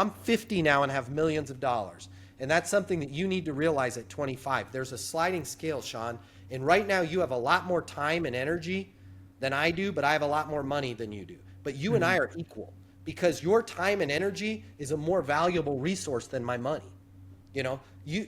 I'm 50 now and have millions of dollars. And that's something that you need to realize at 25. There's a sliding scale, Sean. And right now you have a lot more time and energy than I do, but I have a lot more money than you do. But you and I are equal because your time and energy is a more valuable resource than my money. You know,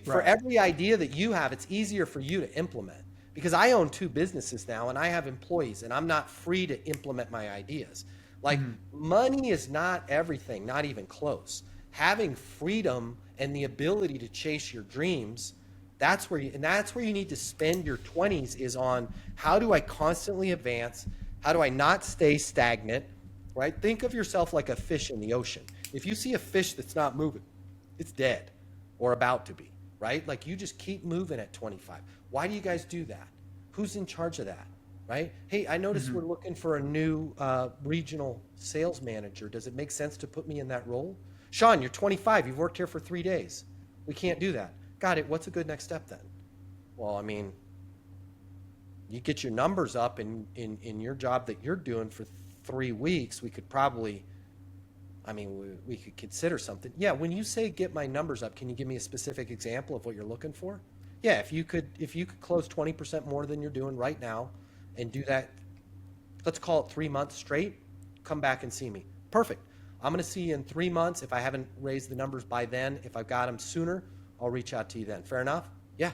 for every idea that you have, it's easier for you to implement because I own 2 businesses now and I have employees and I'm not free to implement my ideas. Like money is not everything, not even close. Having freedom and the ability to chase your dreams, that's where you need to spend your 20s is on how do I constantly advance? How do I not stay stagnant? Right? Think of yourself like a fish in the ocean. If you see a fish that's not moving, it's dead or about to be, right? Like you just keep moving at 25. Why do you guys do that? Who's in charge of that? Right? Hey, I noticed we're looking for a new regional sales manager. Does it make sense to put me in that role? Sean, you're 25. You've worked here for 3 days. We can't do that. Got it. What's a good next step then? Well, I mean, you get your numbers up in your job that you're doing for 3 weeks. We could probably, we could consider something. Yeah, when you say get my numbers up, can you give me a specific example of what you're looking for? Yeah, if you could close 20% more than you're doing right now and do that, let's call it 3 months straight, come back and see me. Perfect. I'm going to see you in 3 months. If I haven't raised the numbers by then, if I've got them sooner, I'll reach out to you then. Fair enough? Yeah.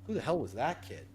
Who the hell was that kid?